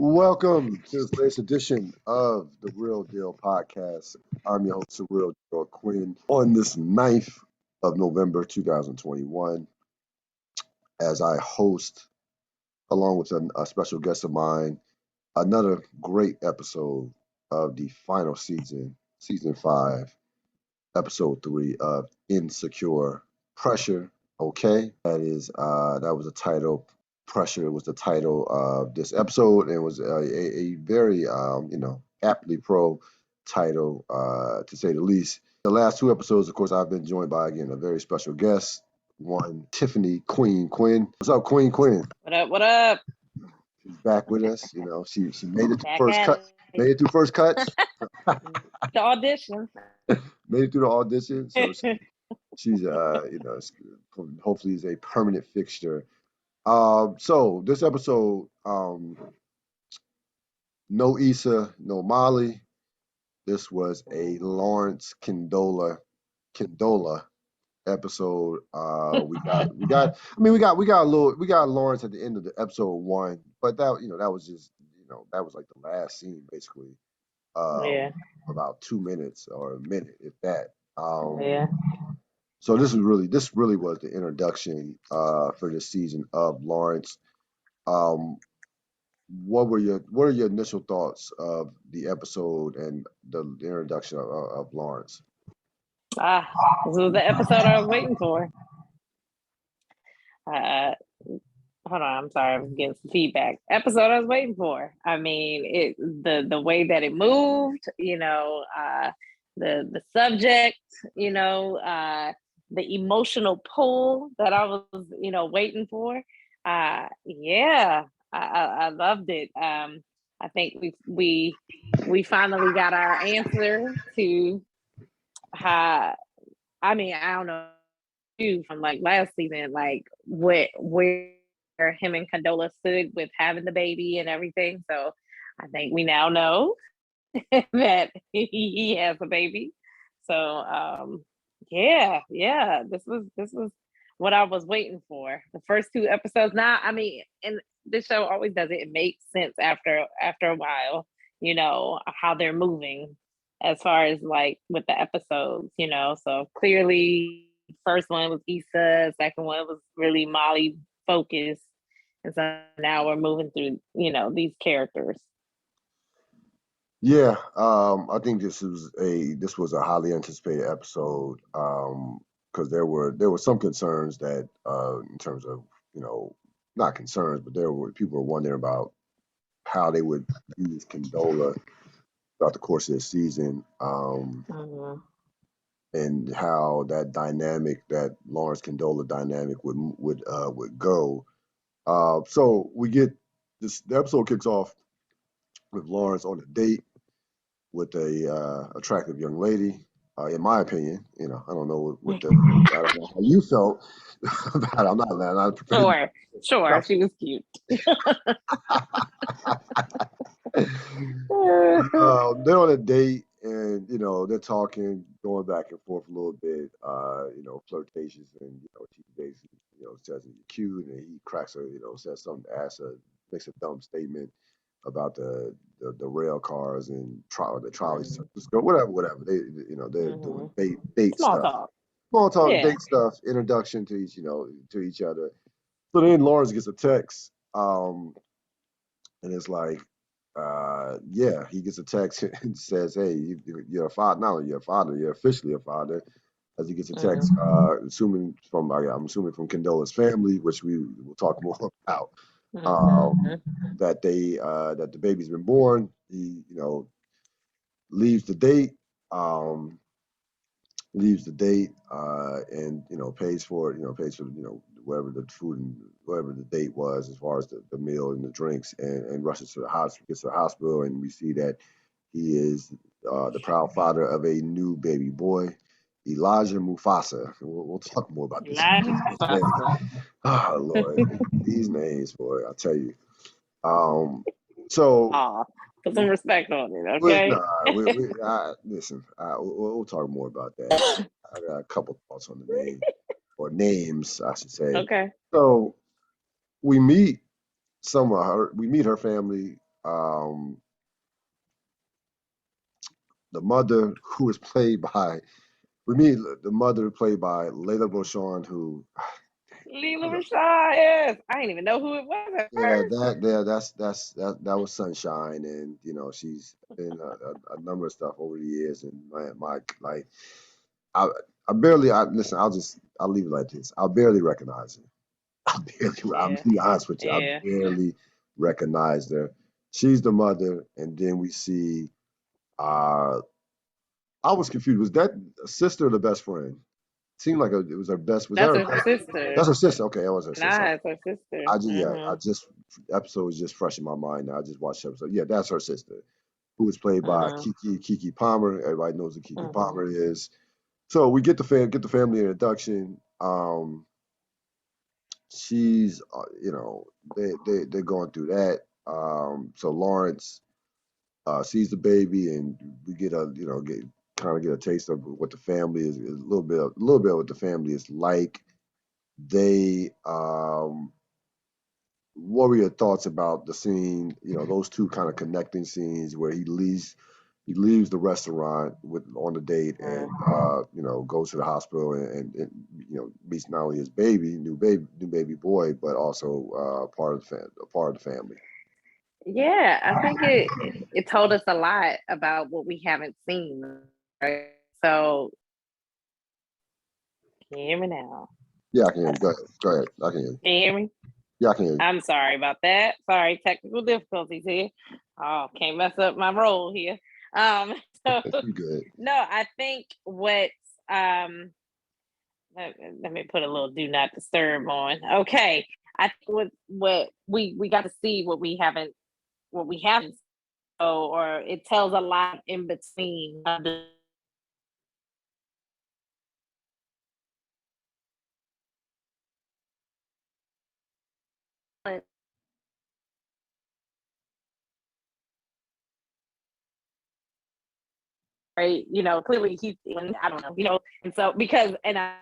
Welcome to this latest edition of the Real Deal podcast. I'm your host, Ril Dil Quinn, on this 9th of November 2021, as I host, along with a special guest of mine, another great episode of the final season, season 5, episode 3 of Insecure Pressure. Okay, that was the title. Pressure was the title of this episode, and it was a very aptly pro title, to say the least. The last two episodes, of course, I've been joined by again a very special guest, one Tiffany Queen Quinn. What's up, Queen Quinn? What up? What up? She's back with us. You know, she made it to Back first at cut. it. Made it through first cuts. The audition. Made it through the audition. So she's hopefully is a permanent fixture. So this episode, no Issa, no Molly. This was a Lawrence Condola episode. We got Lawrence at the end of the episode 1, but that was just that was like the last scene basically. Yeah. About 2 minutes or a minute, if that. Yeah. So this really was the introduction for this season of Lawrence. What are your initial thoughts of the episode and the introduction of Lawrence? This was the episode I was waiting for. Hold on, I'm sorry, I'm getting some feedback. Episode I was waiting for. I mean, the way that it moved, the subject, the emotional pull that I was, waiting for. Yeah, I loved it. I think we finally got our answer to how. I mean, I don't know you from like last season, like where him and Condola stood with having the baby and everything. So I think we now know that he has a baby. So yeah, this was what I was waiting for. The first 2 episodes. Now, I mean, and this show always does it. It makes sense after a while, how they're moving as far as like with the episodes, So clearly first one was Issa, second one was really Molly focused. And so now we're moving through, these characters. Yeah, I think this was a highly anticipated episode, because there were some concerns that in terms of not concerns, but people were wondering about how they would use Condola throughout the course of the season, and how that Lawrence Condola dynamic would go. So we get this. The episode kicks off with Lawrence on a date with a attractive young lady. In my opinion, I don't know I don't know how you felt about it. I'm not prepared. Sure, she was cute. They're on a date, and they're talking, going back and forth a little bit, flirtatious, and she basically says you're cute, and he cracks her, says something, makes a dumb statement about the rail cars and the trolleys, just go whatever they're doing date stuff, small talk, Yeah. date stuff, introduction to each other. So then Lawrence gets a text, and it's like, he gets a text and says, "Hey, you're a father. Not only you're a father, you're officially a father." As he gets a text, I'm assuming from Condola's family, which we will talk more about. That the baby's been born. He leaves the date, and pays for it. Pays for whatever the food and whatever the date was, as far as the meal and the drinks, and rushes to the hospital, gets to the hospital, and we see that he is the proud father of a new baby boy, Elijah Mufasa. We'll talk more about this. Oh Lord, these names, boy, I tell you. So put some respect on it, okay? Listen, we'll talk more about that. I got a couple thoughts on the name, or names, I should say. Okay. So we meet her family, Um, the mother, who was played by, for me, the mother played by Layla Beauchamp, who, Leela Rashad, yes. I didn't even know who it was at yeah, first. that was Sunshine, and she's been a number of stuff over the years, and my like, I I barely, I listen, I'll leave it like this. I barely recognize her. I'm Yeah, to be honest with you, I yeah. barely recognized her. She's the mother, and then we see. Uh, I was confused. Was that a sister or the best friend? Seemed like it was her best. Was that That's her her best? sister. That's her sister. Okay, that was her sister. Nah, it's her sister. I just yeah, I just episode is just fresh in my mind now. I just watched the episode. Yeah, that's her sister, who was played by Mm-hmm. Kiki Palmer. Everybody knows who Kiki Mm-hmm. Palmer is. So we get the family introduction. She's they're going through that. So Lawrence sees the baby, and we get a get kind of get a taste of what the family is a little bit of what the family is like. They what were your thoughts about the scene? Those two kind of connecting scenes where he leaves the restaurant with on the date and goes to the hospital and meets not only his new baby boy, but also part of the family. Yeah, I think it told us a lot about what we haven't seen. Right? So, can you hear me now? Yeah, I can hear you. Go ahead. Go ahead. I can hear you. Can you hear me? Yeah, I can hear you. I'm sorry about that. Sorry, technical difficulties here. Oh, can't mess up my role here. Um, so You good? no, I think what um let me put a little do not disturb on. Okay. I think what we got to see what we haven't so or it tells a lot in between right, clearly he's I don't know, and so because and I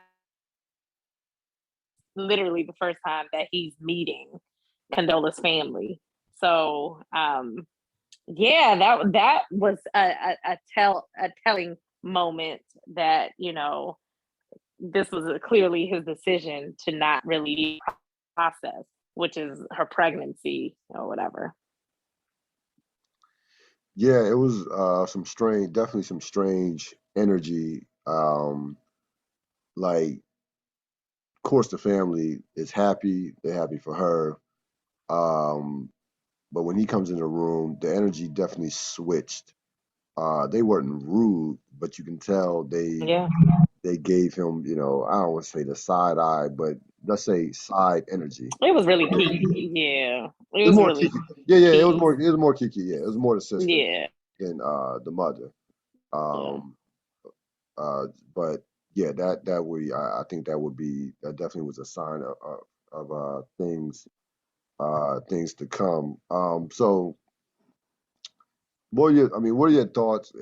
literally the first time that he's meeting Condola's family. So yeah, that was a telling moment that this was clearly his decision to not really process, which is her pregnancy or whatever. Yeah, it was definitely some strange energy. Like, of course, the family is happy; they're happy for her. Um, but when he comes in the room, the energy definitely switched. They weren't rude, but you can tell Yeah, they gave him, I don't want to say the side eye, but let's say side energy. it was really key. Yeah, it It was was more really Kiki. Yeah, yeah, key. it was more Kiki. Yeah, it was more the sister Yeah, than the mother. yeah. Um, uh, but yeah, I think that definitely was a sign of things to come. So what are your thoughts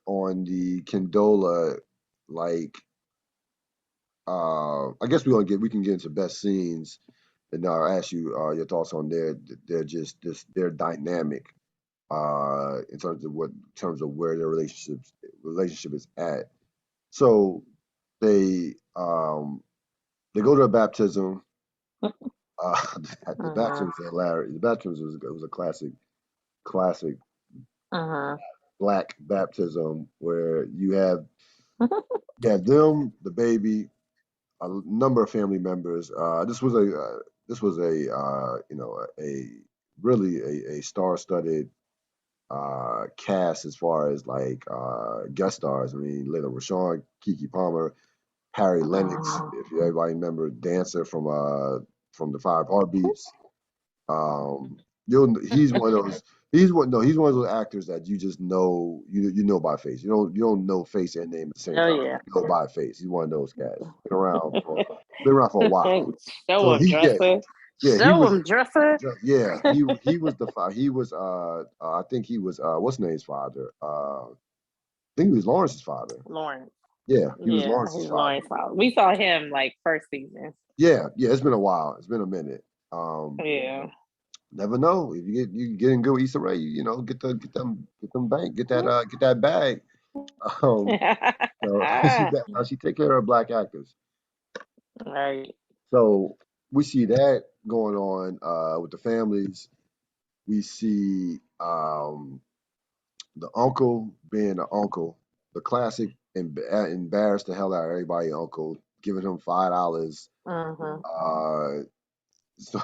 on the Condola, like, I guess we can get into best scenes, and I'll ask you your thoughts on their dynamic in terms of where their relationship is at. So they go to a baptism. The baptism Uh-huh. was hilarious. The baptism was a classic Uh-huh. black baptism where you have them, the baby, a number of family members. This was a really a star-studded cast as far as like guest stars. I mean, Layla Rashawn, Kiki Palmer, Harry Lennox. Uh-huh. If you everybody remember, dancer from the Five Heartbeats. He's one of those. He's one of those actors that you just know you know by face. You don't know face and name at the same Oh time. yeah. You know by face. He's one of those guys. Been around for a while. Show So him, dresser. he Show was him, dresser. he was he was I think he was what's his name's father. I think he was Lawrence's father. Lawrence. Yeah, he was Yeah, Lawrence's he's father. Lawrence. We saw him like first season. Yeah, yeah, it's been a while. It's been a minute. Um, Yeah. never know. If you get in good with Issa Rae, you know, get them bank, get that bag. Um, so she take care of black actors. Right. So we see that going on with the families. We see the uncle being the uncle, the classic embarrassed the hell out of everybody uncle, giving him $5. Mm-hmm. Uh, so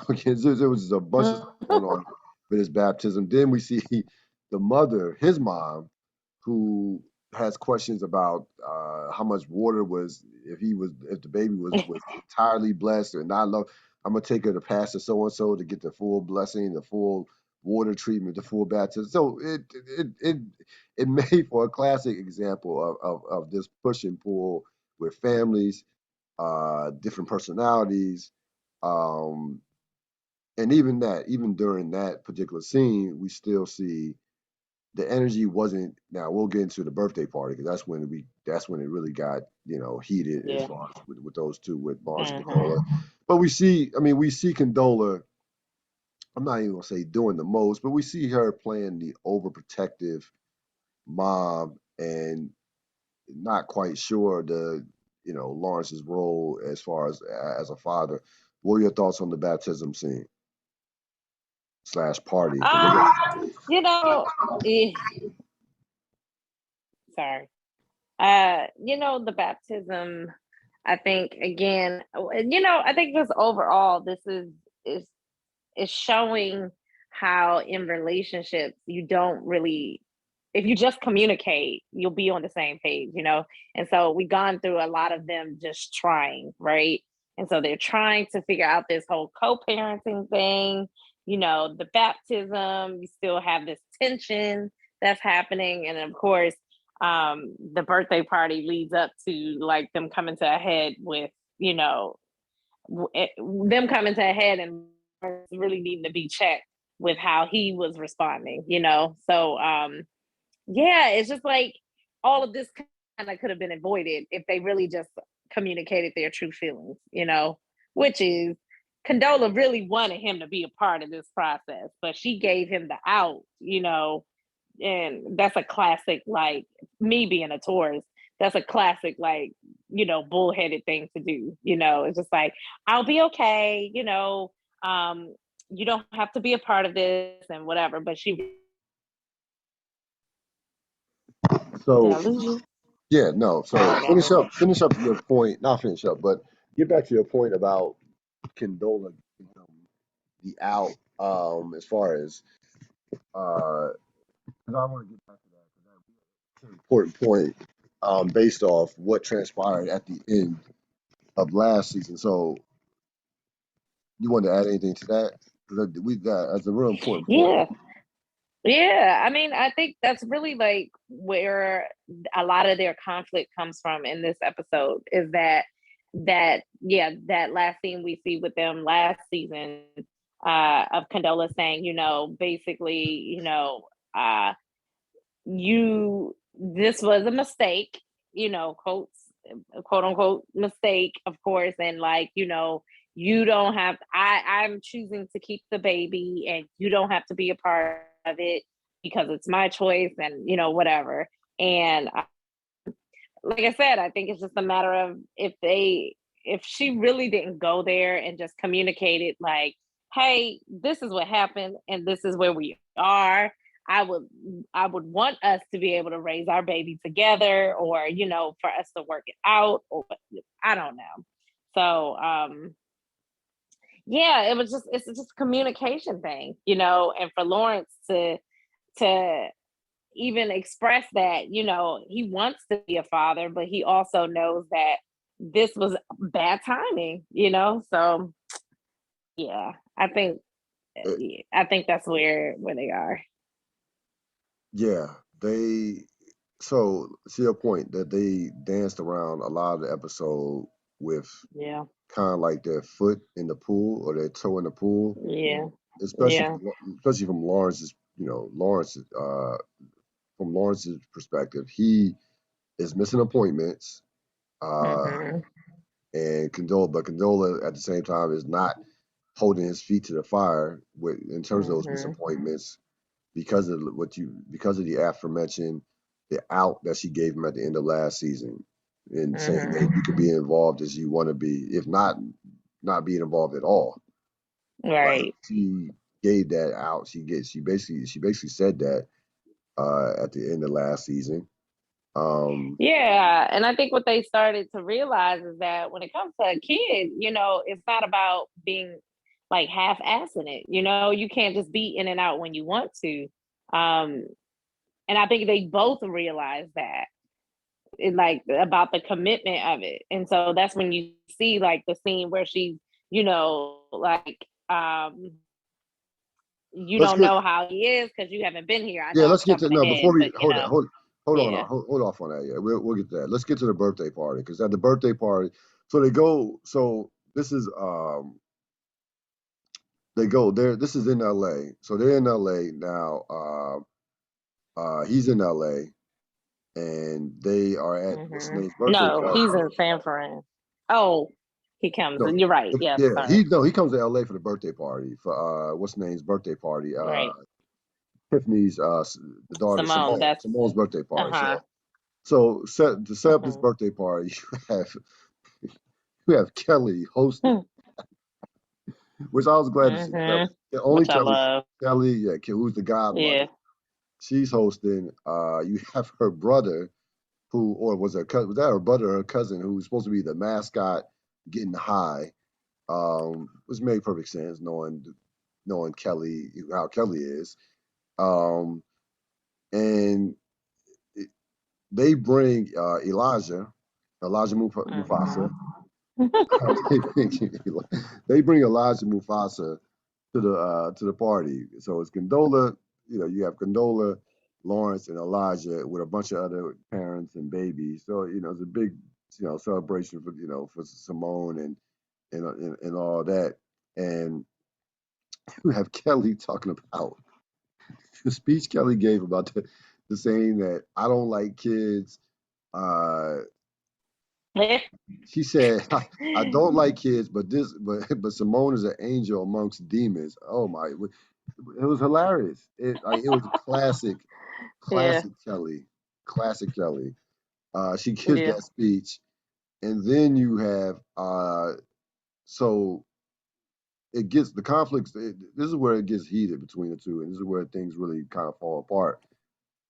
there was a bunch of stuff going on with his baptism. Then we see the mother, his mom, who has questions about how much water was if the baby was entirely blessed or not. Love, I'm gonna take her to Pastor so and so to get the full blessing, the full water treatment, the full baptism. So it made for a classic example of this push and pull with families, different personalities, um, and even during that particular scene, we still see the energy wasn't. Now we'll get into the birthday party because that's when it really got heated as Yeah. far as with those two with Lawrence and Mm-hmm. Condola. But we see Condola. I'm not even gonna say doing the most, but we see her playing the overprotective mom and not quite sure Lawrence's role as far as a father. What are your thoughts on the baptism scene slash party? Um, you know, eh, sorry. The baptism, I think again, I think just overall, this is showing how in relationships you don't really, if you just communicate, you'll be on the same page. And so we've gone through a lot of them just trying, right? And so they're trying to figure out this whole co-parenting thing, the baptism, you still have this tension that's happening. And of course, the birthday party leads up to like them coming to a head with, you know, them coming to a head and really needing to be checked with how he was responding. So yeah, it's just like all of this kind of could have been avoided if they really just communicated their true feelings, which is Condola really wanted him to be a part of this process, but she gave him the out, and that's a classic, like me being a Taurus, that's a classic, like, bullheaded thing to do. It's just like, I'll be okay, um, you don't have to be a part of this and whatever. But she, did I So lose you? yeah, no. Oh, So I got finish up your point. Not finish up, but get back to your point about Condola, the out. As far as 'cause I want to get back to that because that's an important point. Based off what transpired at the end of last season. So you want to add anything to that? Because that's a real important point. yeah. Yeah, I mean, I think that's really like where a lot of their conflict comes from in this episode is that last scene we see with them last season, of Condola saying, basically, uh you this was a mistake, quote unquote mistake, of course, and like, you don't have I'm choosing to keep the baby and you don't have to be a part of it because it's my choice and whatever. And like I said, I think it's just a matter of if she really didn't go there and just communicated like, hey, this is what happened and this is where we are. I would I would want us to be able to raise our baby together, or for us to work it out, or I don't know. So yeah, it's just a communication thing, and for Lawrence to even express that, he wants to be a father, but he also knows that this was bad timing. So yeah, Uh, I think that's where they are. yeah, they. So to your point that they danced around a lot of the episode with Yeah. kind of like their foot in the pool or their toe in the pool, Yeah. especially Yeah. especially from from Lawrence's perspective, he is missing appointments, uh, Hmm. and Condola, but Condola at the same time is not holding his feet to the fire with in terms of those Mm-hmm. disappointments because of because of the aforementioned the out that she gave him at the end of last season and saying that Mm-hmm. you can be involved as you want to be, if not being involved at all. Like Right. she gave that out. She basically said that at the end of last season. Um, Yeah, and I think what they started to realize is that when it comes to a kid, it's not about being like half-assing it. You can't just be in and out when you want to. Um, and I think they both realize that, like about the commitment of it. And so that's when you see like the scene where she's, like you let's don't get know how he is because you haven't been here. I Yeah, know I'm let's get to jumping no ahead, before we but hold on yeah. hold off on that. Yeah, we'll get to that. Let's get to the birthday party because at the birthday party, so they go. So this is they go there. This is in L.A. So they're in L.A. now. He's in L.A. and they are at what's his name's birthday No, party. he's in San Fran. Oh, he comes. No, You're right. Yes, yeah, sorry. he comes to L.A. for the birthday party for what's his name's birthday party. Right. Tiffany's the daughter Simone, that's Simone's birthday party. uh-huh. So to set up this Hmm. birthday party, you have Kelly hosting, which I was glad to see. Hmm. Only Which I love. Kelly, yeah, who's the godmother. Yeah. She's hosting. You have her brother, who or was that her brother or her cousin, who was supposed to be the mascot, getting high. Which made perfect sense, knowing Kelly how Kelly is. Um, and they bring Elijah Mufasa. Hmm. They bring Elijah Mufasa to the party. So it's Gondola. You have Gondola, Lawrence, and Elijah with a bunch of other parents and babies. So it's a big celebration for for Simone and all that. And you have Kelly talking about the speech Kelly gave about the saying that I don't like kids. Uh, she said, I don't like kids, but Simone is an angel amongst demons. Oh my, it was hilarious. It was Yeah. classic Kelly, classic Kelly. She gives Yeah. that speech, and then you have so it gets the conflicts. This is where it gets heated between the two, and this is where things really kind of fall apart.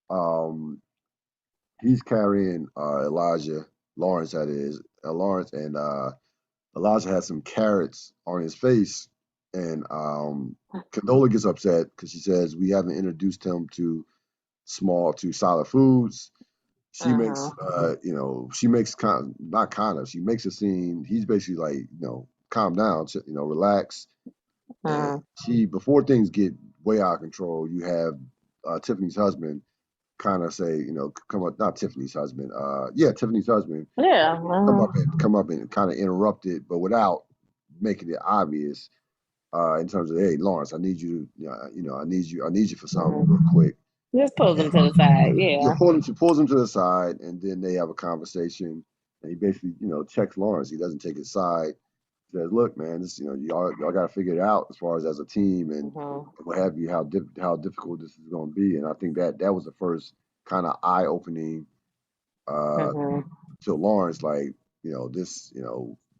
Um, he's carrying Elijah Lawrence, that is Lawrence, and Elijah has some carrots on his face, and Condola gets upset because she says we haven't introduced him to solid foods. She makes, Uh-huh. she makes not kind of, she makes a scene. He's basically like, calm down, relax. And Uh-huh. before things get way out of control, you have Tiffany's husband kind of say, come up, not Tiffany's husband, yeah, Tiffany's husband Yeah. come up and kind of interrupt it, but without making it obvious. In terms of, hey, Lawrence, I need you to, I need you for something real Uh-huh. quick. Just pulls And him to the side. Yeah. she pulls him to the side, and then they have a conversation. And he basically, checks Lawrence. He doesn't take his side. He says, "Look, man, this, y'all got to figure it out as far as a team and Uh-huh. what have you, how difficult this is going to be." And I think that was the first kind of eye opening uh, Uh-huh. to Lawrence, like, this,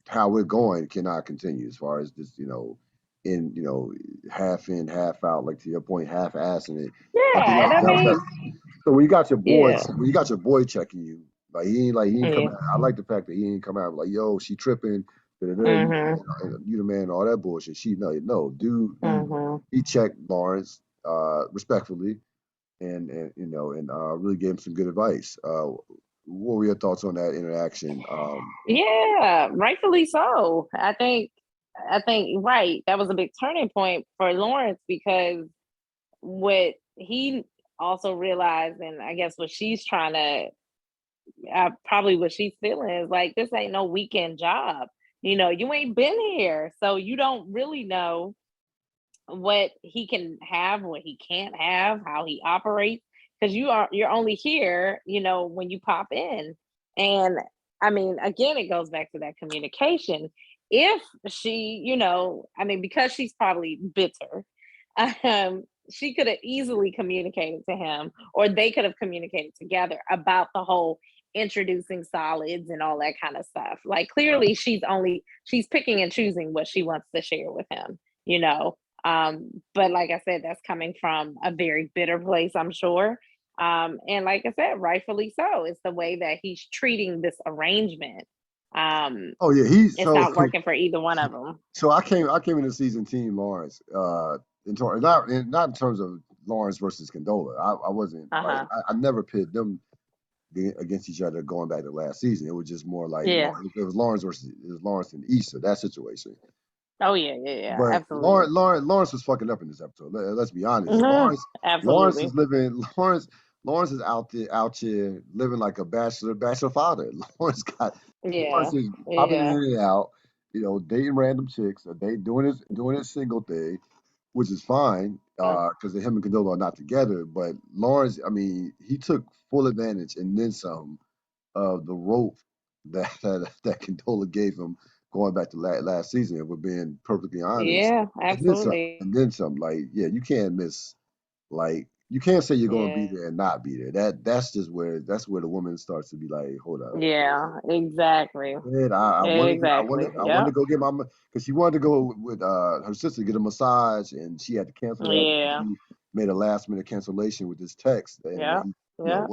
how we're going cannot continue as far as this, half in, half out, like to your point, half assing it. I think Yeah. And I mean, so yeah. when you got your boy checking you, he ain't come Yeah. out. I like the fact that he ain't come out like, yo, she tripping, Uh-huh. you the man, all that bullshit. She no, dude, Uh-huh. he checked Lawrence respectfully and really gave him some good advice. What were your thoughts on that interaction? Yeah, rightfully so. I think right. That was a big turning point for Lawrence because what he also realized, and I guess what she's trying to, probably what she's feeling is like, this ain't no weekend job. You ain't been here, so you don't really know what he can have, what he can't have, how he operates, because you're only here, when you pop in. And I mean, again, it goes back to that communication. if she, I mean, because she's probably bitter, she could have easily communicated to him, or they could have communicated together about the whole introducing solids and all that kind of stuff. Like, clearly she's picking and choosing what she wants to share with him, you know. But like I said, that's coming from a very bitter place, I'm sure. And like I said, rightfully so. It's the way that he's treating this arrangement. Um, Oh yeah, he's it's so not working for either one of them. so I came into season team Lawrence. Not in terms of Lawrence versus Condola. I wasn't like Uh-huh. I never pitted them against each other going back to last season. It was just more like Yeah. it was Lawrence versus it was Lawrence and Issa, that situation. Oh yeah, yeah, yeah. But Absolutely. Lawrence was fucking up in this episode. Let's be honest. Mhm. Lawrence Absolutely. is living. Lawrence is out here living like a bachelor father. Lawrence Yeah. is popping in Yeah. and out. Dating random chicks. They doing his single thing, which is fine because him and Condola are not together. But Lawrence, I mean, he took full advantage and then some of the rope that Condola gave him going back to last season. If we're being perfectly honest, Yeah, and then some, absolutely. and then some. Like, yeah, you can't miss. Like, you can't say you're going to be Yeah. there and not be there. That's where the woman starts to be like, hold up. Yeah, exactly. Man, I wanted Yep. to go get my because she wanted to go with her sister to get a massage and she had to cancel that because Yeah. he made a last minute cancellation with this text and Yep. he Yep.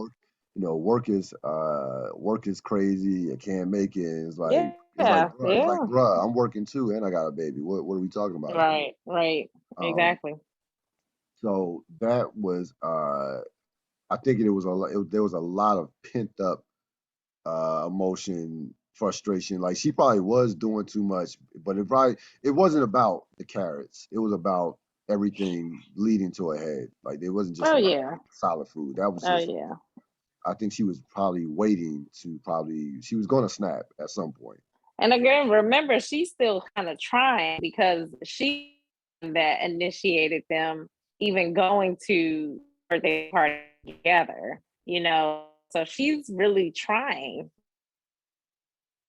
work is crazy. I can't make it. Yeah. It's like Yeah. bruh, I'm working too and I got a baby. What are we talking about here? Right. Right. Um, Exactly. so that was I think there was a lot of pent up emotion, frustration. Like she probably was doing too much, but it wasn't about the carrots. It was about everything leading to a head. Like it wasn't just Oh about yeah. solid food. That was Oh just yeah. I think she was probably waiting to she was gonna snap at some point. And again, remember, she's still kind of trying because she that initiated them even going to birthday party together, So she's really trying.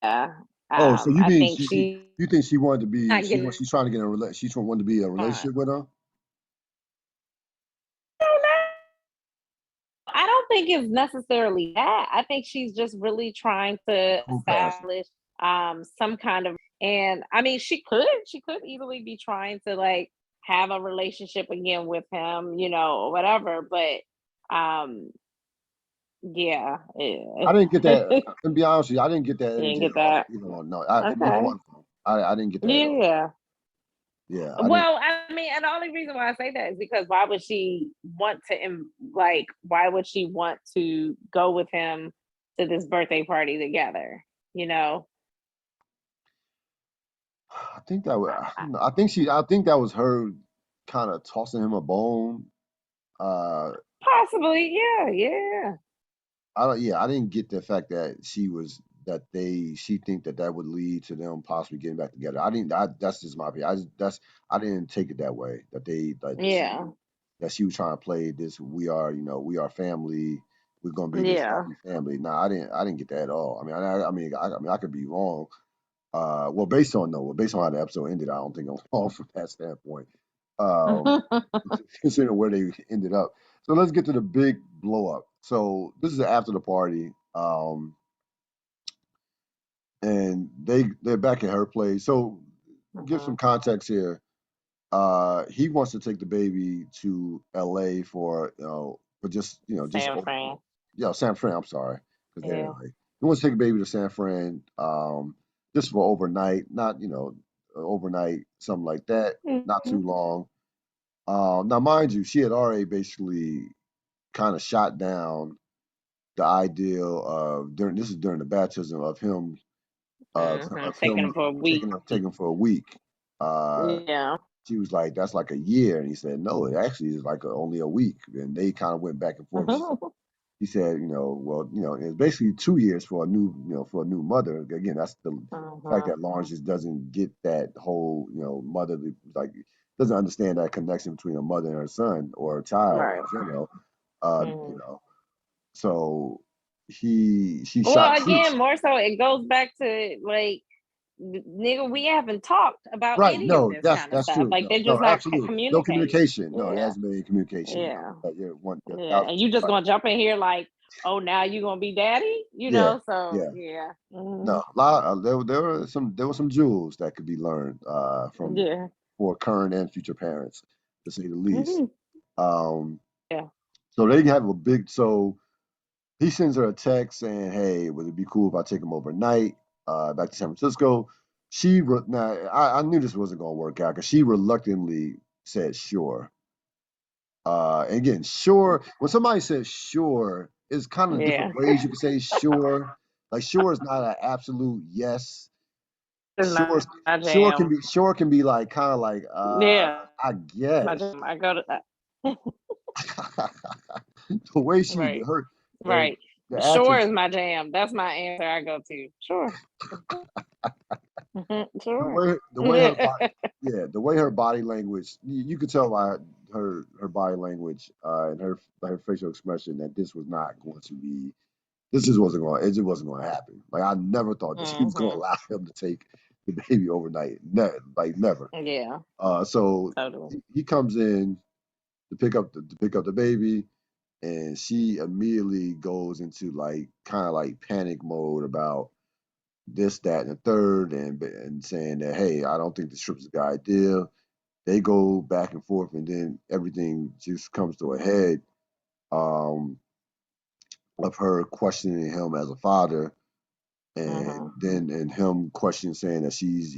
Yeah. Oh, so you I mean think she's you think she wanted to be not getting she's trying to get she wanted to be in a on. relationship with her? I don't know. I don't think it's necessarily that. I think she's just really trying to Who passed? establish some kind of, and I mean she could easily be trying to like have a relationship again with him, or whatever, but um yeah, I didn't get that. you To be honest with you, I didn't get that didn't energy at get all. that. Even on no, with Okay. one of them, I didn't get that at all. Yeah. Yeah, I didn't. Well, I mean, and the only reason why I say that is because why would she want to, like, why would she want to go with him to this birthday party together? You know, I think that was. I, I think that was her kind of tossing him a bone. Uh, possibly, yeah, yeah, I don't. Yeah, I didn't get the fact that she think that would lead to them possibly getting back together. I didn't. That's just my opinion. I didn't take it that way. yeah, That she was trying to play this. We are family. We're gonna be this yeah. happy family. Nah, I didn't get that at all. I mean, I could be wrong. Based on how the episode ended, I don't think I'm wrong from that standpoint. Um, considering where they ended up. So let's get to the big blow up. So this is after the party, and they're back at her place. So give some Mhm. context here. He wants to take the baby to L.A. for for just just San Fran, San Fran. I'm sorry, because they're in yeah. L.A. He wants to take the baby to San Fran, just for overnight, not overnight, something like that, not too Mhm. long. Now, mind you, she had already basically kind of shot down the ideal of during the baptism of him Taking him for a week, taking for a week. Uh, yeah. she was like, "That's like a year," and he said, "No, it actually is like only a week." And they kind of went back and forth. He said, well, it's basically 2 years for a new mother. Again, that's the fact Mhm. that Lawrence just doesn't get that whole, motherly, like, doesn't understand that connection between a mother and her son or a child Right. in general. Uh, you Mhm. know, so she Well, shot. again, more so, it goes back to like nigga, we haven't talked about Right. any of No, this kind of that's stuff. true. Like No, they're no, just not absolutely. No communicating. communication. No, there Yeah, hasn't been any communication. yeah. You're Yeah, and 1,000% you just right. gonna jump in here like, oh, now you gonna be daddy, Yeah, So yeah. yeah, No, a lot. There were some jewels that could be learned from yeah, for current and future parents, to say the least. hmm Um, yeah, so they have a big. So he sends her a text saying, "Hey, would it be cool if I take him overnight back to San Francisco?" Now I knew this wasn't going to work out because she reluctantly said sure. And again, sure. When somebody says sure, it's kind of different yeah. ways you can say sure. Like sure is not an absolute yes. This is Sure, my jam. sure can be like kind of like Yeah, I my guess. jam. I go to The way she right, her and right. the Sure is accents, my jam. That's my answer. I go to sure, the sure. way her body, yeah, the way her body language, you could tell by her body language and her facial expression that this was not going to be. This just wasn't going. It just wasn't going to happen. Like I never thought that she was going to hmm allow him to take the baby overnight. Like never. Yeah, So totally. he comes in to pick up the baby, and she immediately goes into like kind of like panic mode about this, that, and the third, and saying that hey, I don't think this trip is a good idea. They go back and forth, and then everything just comes to a head um, of her questioning him as a father, and hmm then and him questioning, saying that she's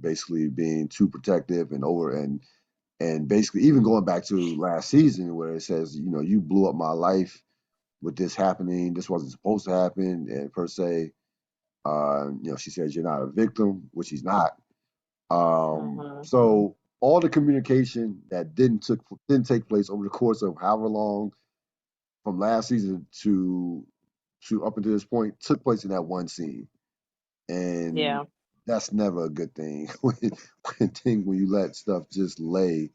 basically being too protective and over and basically even going back to last season where it says you blew up my life with this happening. This wasn't supposed to happen, and per se, she says you're not a victim, which he's not. hmm So all the communication that didn't take place over the course of however long from last season to up until this point took place in that one scene, and Yeah, that's never a good thing when you let stuff just lay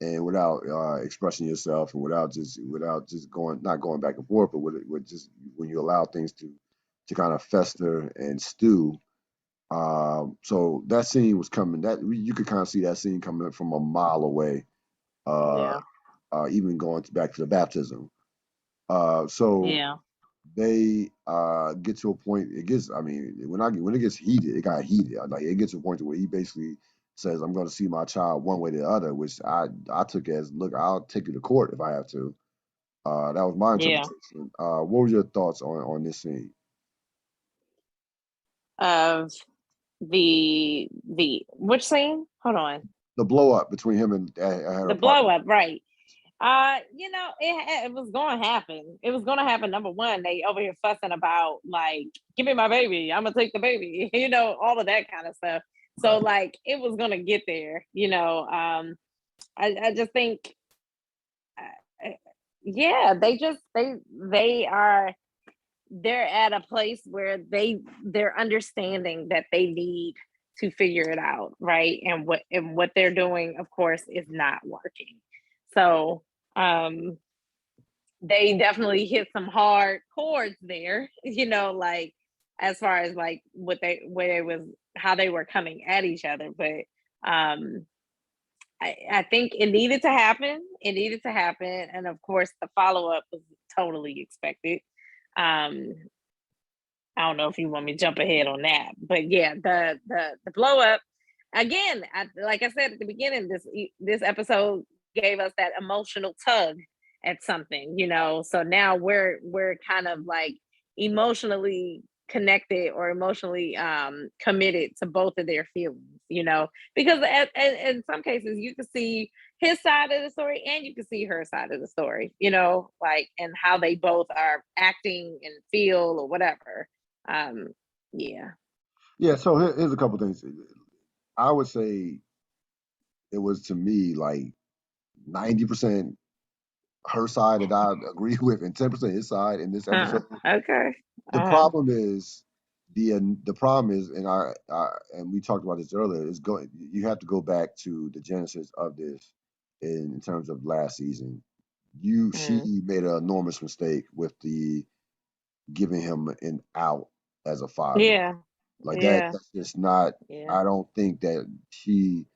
and without expressing yourself and without just going not going back and forth, but with just when you allow things to kind of fester and stew. So that scene was coming. That you could kind of see that scene coming from a mile away. Uh, yeah, Even going back to the baptism. So yeah, they get to a point. It gets. I mean, when it gets heated, it got heated. Like it gets to a point to where he basically says, "I'm going to see my child one way or the other," which I took as, "Look, I'll take you to court if I have to." That was my yeah. interpretation. What were your thoughts on this scene? Of the which scene? Hold on. The blow up between him and her The blow apartment. up, right? It was going to happen. It was going to happen. Number one, they over here fussing about like, give me my baby. I'm gonna take the baby. All of that kind of stuff. So Right. like, it was going to get there. I just think, uh, yeah, they are they're at a place where they're understanding that they need to figure it out, right? And what they're doing, of course, is not working. So um they definitely hit some hard chords there, like as far as like what they was how they were coming at each other. But um I think it needed to happen. It needed to happen. And of course the follow-up was totally expected. Um I don't know if you want me to jump ahead on that, but yeah, the blow up again. Like I said at the beginning, this episode gave us that emotional tug at something, So now we're kind of like emotionally connected or emotionally committed to both of their feelings, because in some cases you can see his side of the story and you can see her side of the story, like and how they both are acting and feel or whatever. um, yeah, Yeah. So here's a couple things. I would say it was to me like 90% her side that I agree with, and 10% his side in this episode. okay, The uh-huh, problem is the problem is, and we talked about this earlier. Is going You have to go back to the genesis of this in terms of last season. mm, She made an enormous mistake with the giving him an out as a father. yeah, Like that, Yeah. that's just not. Yeah. I don't think that she.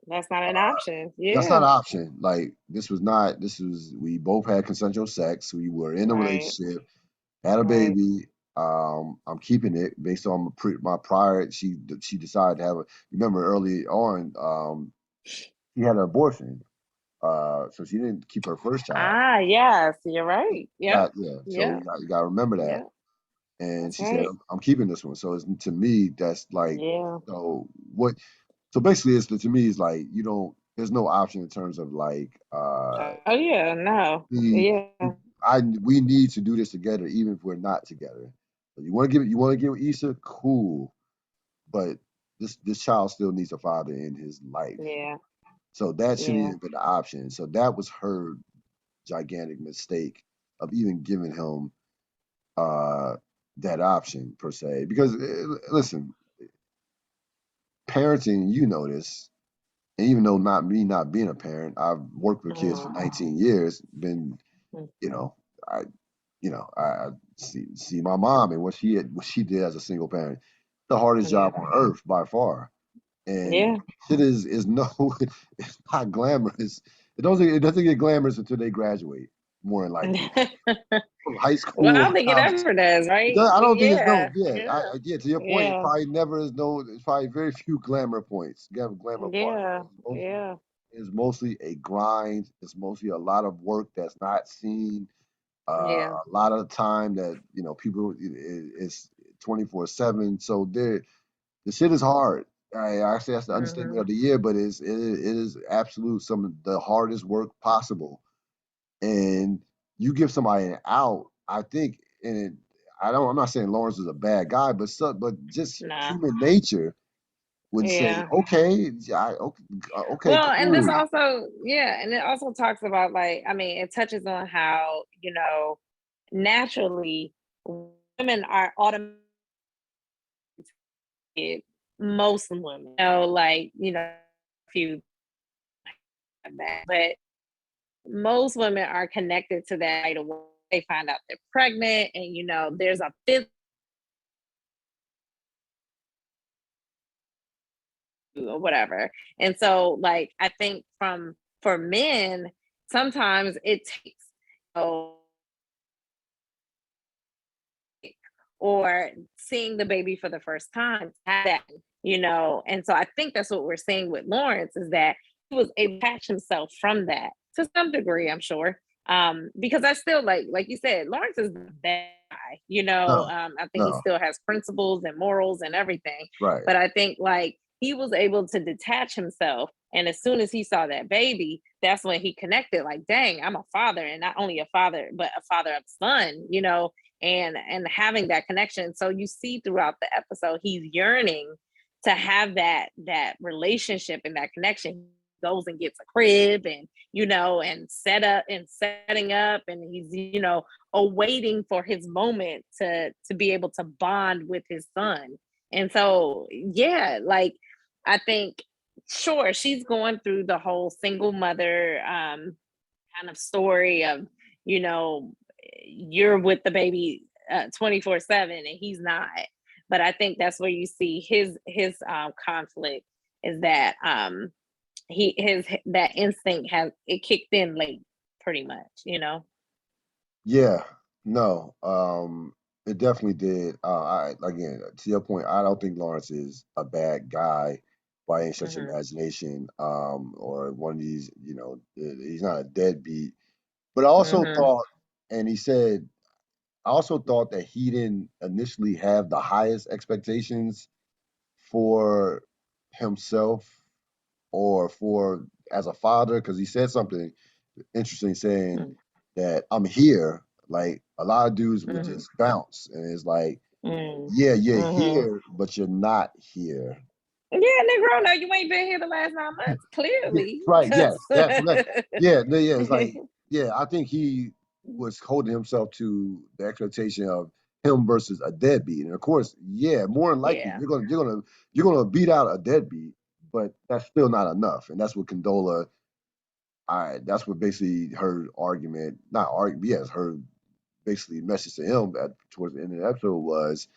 That's not an option. That's not Yeah. an option. Like this was not. This was we both had consensual sex. We were in a Right. relationship, had a Right. baby. I'm keeping it based on my prior. She decided to have a. Remember early on, she had an abortion. So she didn't keep her first child. Ah, yes, you're right. Yep. Yeah. So Yep. you got to remember that. Yep. And That's she said, right. I'm keeping this one. So it's, to me, that's like, Yeah. so what? So basically, it's to me, it's like you don't. There's no option in terms of like, Oh yeah, no. we, Yeah. we need to do this together, even if we're not together. So you want to give Issa, cool, but this child still needs a father in his life. Yeah. So that shouldn't Yeah. even been the option. So that was her gigantic mistake of even giving him uh that option per se. Because listen, parenting, you know this, and even though not being a parent, I've worked with kids for Mm, 19 years. Been mm, you know I I see my mom and what she did as a single parent, the hardest yeah. job on earth by far. And Yeah. shit is no, it's not glamorous. It doesn't get glamorous until they graduate, more than likely from high Well, I school, don't think it college. ever does, It right? does, I don't think it's no, Yeah. yeah, Yeah. yeah. To your point, it Yeah. probably never is no. It's probably very few glamour points, glamour parts. Yeah. Yeah. It's mostly a grind. It's mostly a lot of work that's not seen. Yeah. A lot of the time that people it's 24/7. So the shit is hard. I say that's the understatement Hmm. of the year, but it is absolute some of the hardest work possible. And you give somebody an out, I think, and I'm not saying Lawrence is a bad guy, but just Nah. human nature would say, Yeah. okay, okay, Well, and this cool. also, yeah, and it also talks about like, I mean, it touches on how, naturally women are automatically most women, like, a few have that, but most women are connected to that right away. They find out they're pregnant, and there's a physical or whatever. And so, like, I think for men, sometimes it takes, oh, or seeing the baby for the first time, and so I think that's what we're seeing with Lawrence is that he was able to detach himself from that to some degree, I'm sure. Because I still like you said, Lawrence is the bad guy, No, I think he no, still has principles and morals and everything. right. But I think like he was able to detach himself. And as soon as he saw that baby, that's when he connected, like, dang, I'm a father, and not only a father, but a father of son, and having that connection. So you see throughout the episode he's yearning to have that relationship and that connection. He goes and gets a crib, and and setting up, and he's awaiting for his moment to be able to bond with his son. And so yeah, like, I think, sure, she's going through the whole single mother kind of story of, you know, you're with the baby 24/7 and he's not. But I think that's where you see his conflict is that his that instinct has it kicked in late, pretty much. Yeah, no, it definitely did. I again to your point, I don't think Lawrence is a bad guy by any stretch of Mhm. imagination, or one of these. He's not a deadbeat. But I also Mhm. thought, and he said, I also thought that he didn't initially have the highest expectations for himself or for as a father, because he said something interesting saying Mhm. that I'm here. Like a lot of dudes would Mhm. just bounce, and it's like, Mhm. yeah, you're Mhm. here, but you're not here. Yeah, Negro, no, you ain't been here the last 9 months, Yeah, clearly, right. because Yes, that's what. Yeah, no, yeah. It's like, yeah. I think he was holding himself to the expectation of him versus a deadbeat, and of course, yeah, more than likely, yeah. you're gonna beat out a deadbeat, but that's still not enough, and that's what Condola. That's what basically her argument, not argument, yes, her basically message to him towards the end of the episode was,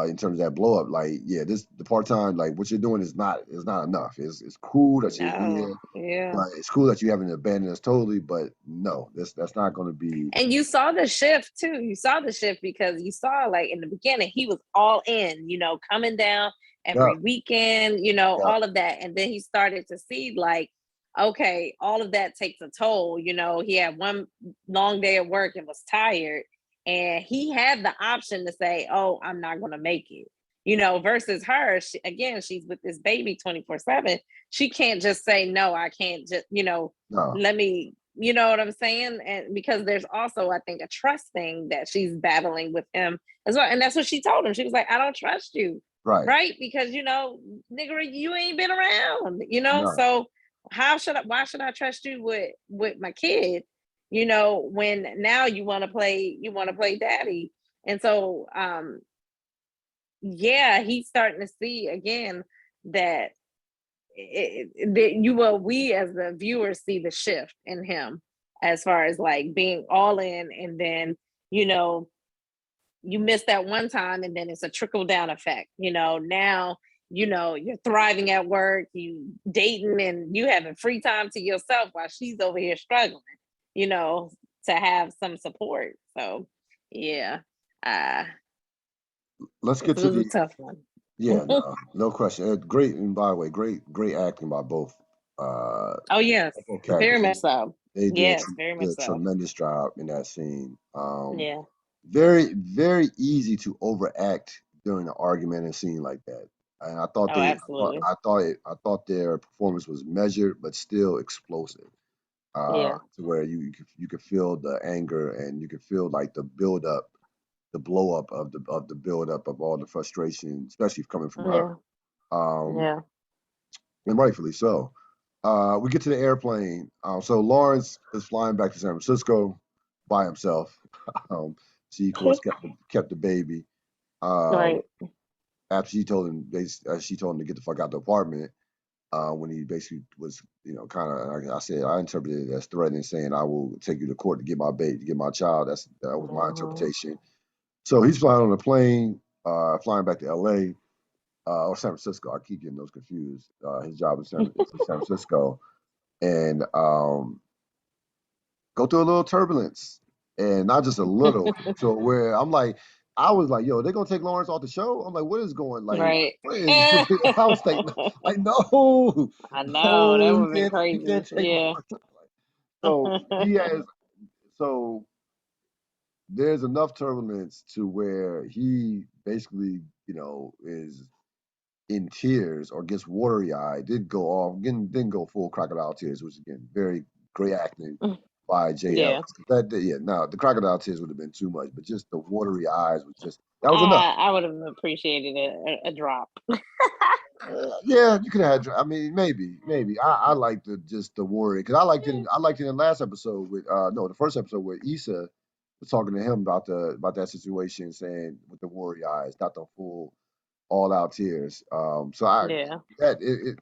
in terms of that blow up. Like, yeah, the part time, like what you're doing is not enough. It's cool that you're No, here, yeah. but it's cool that you haven't abandoned us totally. But no, that's not going to be. And you saw the shift too. You saw the shift because you saw like in the beginning, he was all in, coming down Yeah, every weekend, yeah, all of that. And then he started to see like, okay, all of that takes a toll. He had one long day at work and was tired. And he had the option to say, oh, I'm not going to make it, versus her. Again, she's with this baby 24/7. She can't just say, no, I can't just, no, let me, you know what I'm saying? And because there's also, I think, a trust thing that she's battling with him as well. And that's what she told him. She was like, I don't trust you. right, Right. Because, nigga, you ain't been around, no, so why should I trust you with my kid, when now you want to play daddy. And so, yeah, he's starting to see again that we as the viewers see the shift in him as far as like being all in, and then you miss that one time and then it's a trickle down effect. Now you're thriving at work, you dating, and you having free time to yourself while she's over here struggling, you know to have some support. So yeah, uh let's this get to was a the. tough one. Yeah, no question. Great, and by the way, great acting by Oh yes, both very characters. much so. They Yes, very did much a so. tremendous job in that scene. Yeah. Very easy to overact during an argument and scene like that. And Oh, absolutely. I thought their performance was measured but still explosive. Yeah. To where you could feel the anger and you could feel like the build up, the blow up of the build up of all the frustration, especially coming from her. Yeah. Um, Yeah. and rightfully so. We get to the airplane. So Lawrence is flying back to San Francisco by himself. Um, she of course kept the baby. Um, Right. after she told him to get the fuck out the apartment. When he basically was, kind of, like I said, I interpreted it as threatening, saying, "I will take you to court to get my baby, to get my child." That was my Mhm. interpretation. So he's flying on a plane, flying back to L.A. Or San Francisco. I keep getting those confused. His job is in San Francisco, and go through a little turbulence, and not just a little. So where I was like, "Yo, they're gonna take Lawrence off the show." I'm like, "What is going? Like, Right. what is?" I I was like, "No, know that no, would have been you crazy. can't take Yeah. Lawrence." So he has. So there's enough turbulence to where he basically, is in tears or gets watery eyed, did go off, didn't go full crocodile tears, which again, very great acting by Jay Yeah. Ellis. Yeah, no, the crocodile tears would have been too much, but just the watery eyes was just that was enough. I would have appreciated a drop. Yeah, you could have had. I mean, maybe. I liked just the worry because I liked it in the last episode with no, the first episode where Issa was talking to him about that situation, saying with the worry eyes, not the full all out tears. So Yeah. that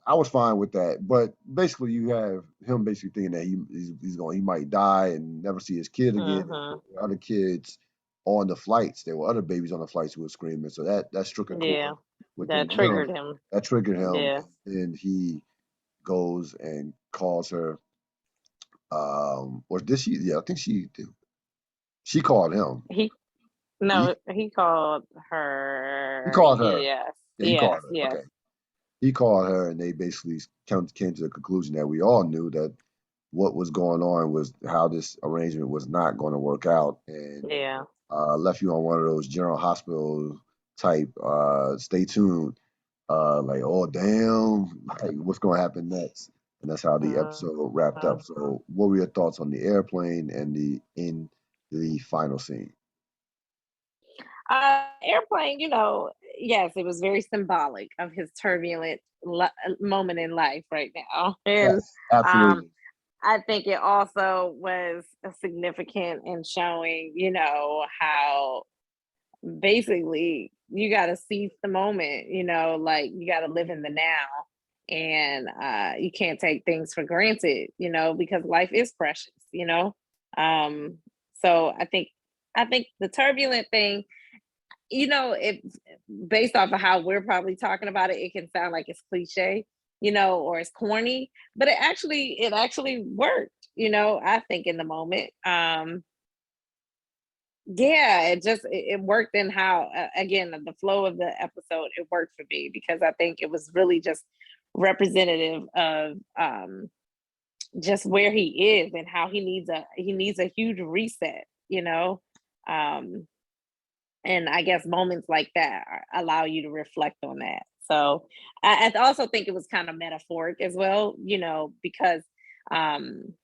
I was fine with that, but basically you have him basically thinking that he might die and never see his kid again. And Hmm. there were other kids on the flights. There were other babies on the flights who were screaming. So that struck a Yeah. chord within That him. triggered him. That triggered him, Yeah. and then he goes and calls her. Or did she? Yeah, I think she did. She called him. He He no, he called he her. called her. Yes. Yeah, he called Yes. her. Yes. Okay. He called her, and they basically came to the conclusion that we all knew that what was going on was how this arrangement was not going to work out, and Yeah. left you on one of those General Hospital type. Stay tuned. Like, oh damn, like what's going to happen next? And that's how the episode wrapped Uh, up. So, what were your thoughts on the airplane and the final scene? Airplane, yes, it was very symbolic of his turbulent moment in life right now. And Yes, um, absolutely. I think it also was significant in showing, how basically you got to seize the moment, like you got to live in the now. And you can't take things for granted, because life is precious, um so I think the turbulent thing, it based off of how we're probably talking about it, it can sound like it's cliche, or it's corny, but it actually worked, I think in the moment. Yeah, it worked in how, again, the flow of the episode, it worked for me because I think it was really just representative of just where he is and how he needs a huge reset, um and I guess moments like that allow you to reflect on that. So I also think it was kind of metaphoric as well, because um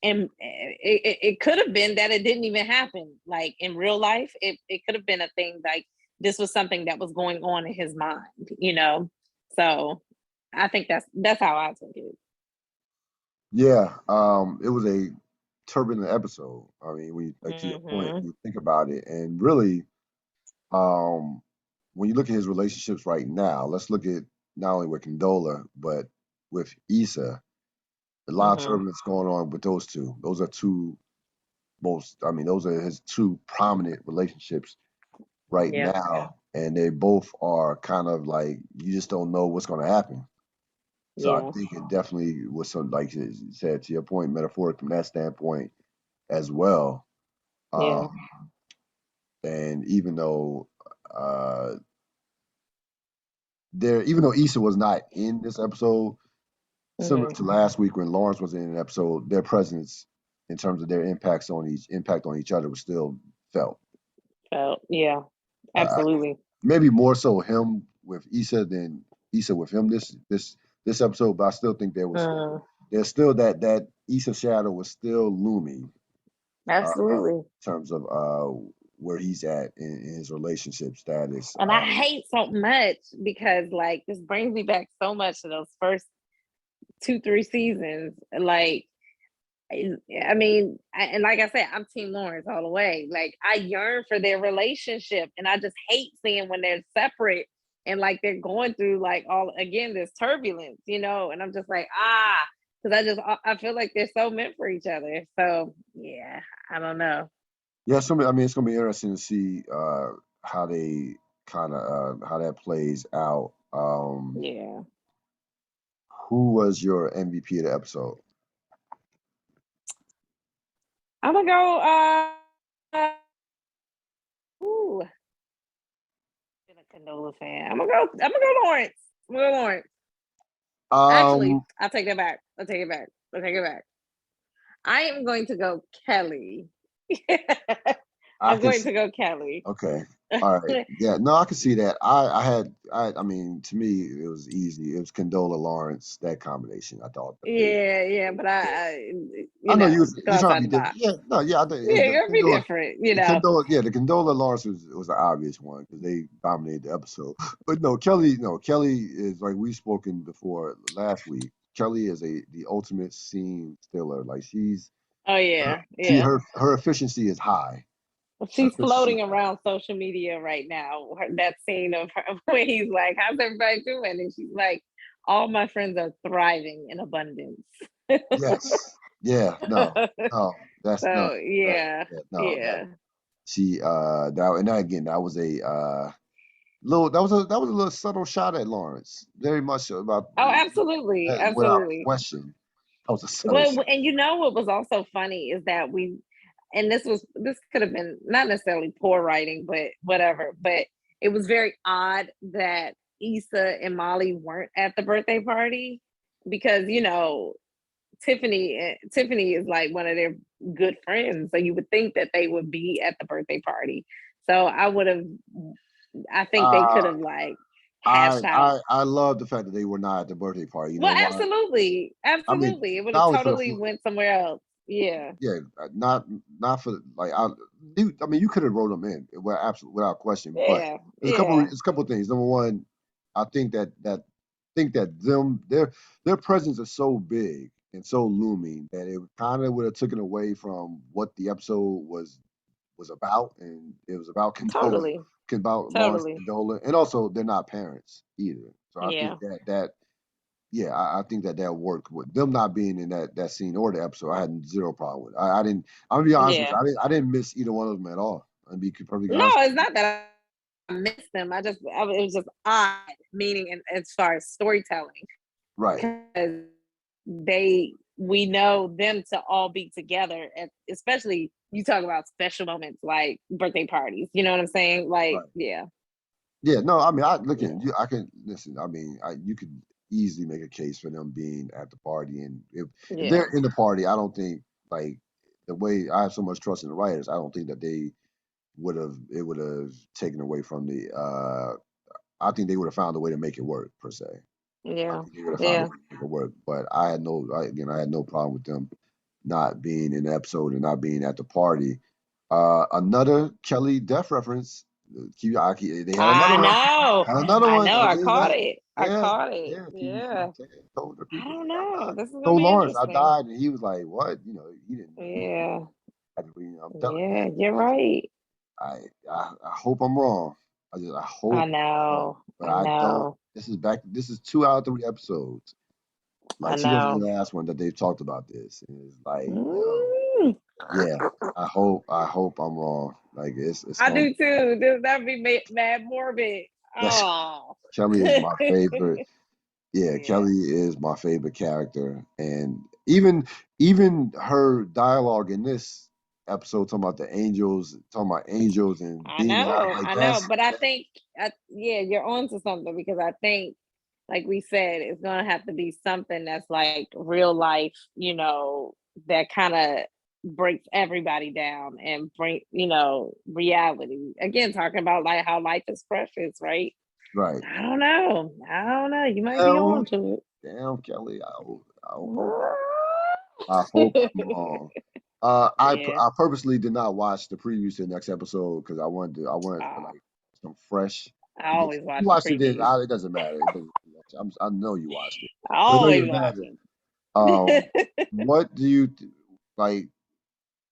and it could have been that it didn't even happen. Like in real life, it could have been a thing like this was something that was going on in his mind. So I think that's how I took it. Yeah, it was a turbulent episode. I mean, when you, like to your point, Hmm. you think about it, and really, um, when you look at his relationships right now, let's look at not only with Condola but with Issa. A lot of Hmm. turbulence going on with those two. Those are two most. I mean, those are his two prominent relationships right Yeah. now, and they both are kind of like you just don't know what's going to happen. So I Yeah. think it definitely was some, like you said, to your point, metaphoric from that standpoint as well. Yeah. Um, and even though uh, even though Issa was not in this episode, similar Hmm. to last week when Lawrence was in an episode, their presence in terms of their impact on each other was still felt. Yeah. Uh, Absolutely. maybe more so him with Issa than Issa with him this episode, but I still think Mm, there's still that Issa shadow was still looming absolutely. in terms of where he's at in his relationship status. And I hate so much because like this brings me back so much to those first 2, 3 seasons. Like, I mean, and like I said, I'm Team Lawrence all the way. Like, I yearn for their relationship, and I just hate seeing when they're separate and like they're going through like all again this turbulence, And I'm just like, because I feel like they're so meant for each other. So yeah, I don't know. Yeah, I mean, it's gonna be interesting to see how they kind of how that plays out. Yeah, Who was your MVP of the episode? I'm gonna go. Ooh, been a Canola fan. I'm gonna go. I'm gonna go Lawrence. I'm gonna go Lawrence. Actually, Um, I'll take that back. I'll take it back. I'll take it back. I am going to go Kelly. I I'm can going to go Kelly. Okay. All right. Yeah. No, I can see that. I mean, to me, it was easy. It was Condola Lawrence, that combination. I thought that they. Yeah, yeah, but I know go you're trying to outside be the different. box. Yeah. No. Yeah. I think Yeah, you gotta be different. The Condola Lawrence was an obvious one because they dominated the episode. But no, Kelly. No, Kelly is like we've spoken before last week. Kelly is the ultimate scene stiller. Like Oh yeah, she yeah. her efficiency is high. Her She's efficiency floating around social media right now. That scene of her where he's like, "How's everybody doing?" And she's like, "All my friends are thriving in abundance." Yes. Yeah. No. No. That's no. So That, yeah, yeah, no. That yeah. she that and that, again that was a little that was a little subtle shot at Lawrence. Very much so about Oh, absolutely, without absolutely. question. That was a subtle Well, shot. and what was also funny is that and this could have been not necessarily poor writing, but whatever. But it was very odd that Issa and Molly weren't at the birthday party because Tiffany is like one of their good friends, so you would think that they would be at the birthday party. So I think they could Uh, have like hashed out. I love the fact that they were not at the birthday party. You know Well, why? absolutely, I mean, absolutely, it would have not only for the totally food. went somewhere else. Yeah, Yeah, not for like I mean, you could have wrote them in, well, absolutely without question. But yeah, yeah, there's a couple of things. Number one, I think that their presence is so big and so looming that it kind of would have taken away from what the episode was about, and it was about totally, About Lawrence totally. and Condola, and also they're not parents either. So I think Yeah, that yeah, I think that worked with them not being in that scene or the episode. I had zero problem with it. I didn't. I'm gonna be honest with you. yeah. I didn't miss either one of them at all. And be perfectly No, honest. it's not that I missed them. It was just odd, meaning as far as storytelling, Right. because we know them to all be together, and especially you talk about special moments like birthday parties. You know what I'm saying? Like, Right. yeah, Yeah. No, I mean, I look at yeah, you. I can listen. I mean, you could easily make a case for them being at the party, and if yeah, they're in the party, I don't think like the way I have so much trust in the writers. I don't think that they would have taken away from the. I think they would have found a way to make it work per se. I yeah, think they would have found a yeah. way to make it work. But again, I had no problem with them not being in the episode and not being at the party. Another Kelly death reference. They had another one. Had another I one. know. I I did caught that. it. I Yeah, caught it. yeah. She Yeah. told the I people, don't yeah, I know. died. This is gonna Told be Lawrence I interesting. died, and he was like, "What? You know, he didn't know." Yeah, I'm telling you, yeah. You're right. I hope I'm wrong. I I hope I'm wrong, know. but I I don't. know. This is back. This is 2 out of 3 episodes. I Like she wasn't the know. last one that they've talked about this. And it's like, yo, Mm. yeah. I hope I'm wrong. Like it's I gonna. do too. That'd be mad morbid. That's Oh. Kelly is my favorite. Yeah, Yeah. Kelly is my favorite character, and even her dialogue in this episode talking about angels and being out like I know, but I think, yeah, you're on to something, because I think, like we said, it's gonna have to be something that's like real life, that kind of breaks everybody down and bring, reality. Again, talking about like how life is precious, right? right. I don't know. I don't know. You might be Damn, on to damn, Kelly. I hope I'm wrong. I hope I'm it. wrong. Yeah. I purposely did not watch the previews to the next episode because I wanted Oh, like some fresh. I If always you watch the watched it, previews. it doesn't matter. It doesn't. I know you watched it, I but it always doesn't watch matter. them. What do you like?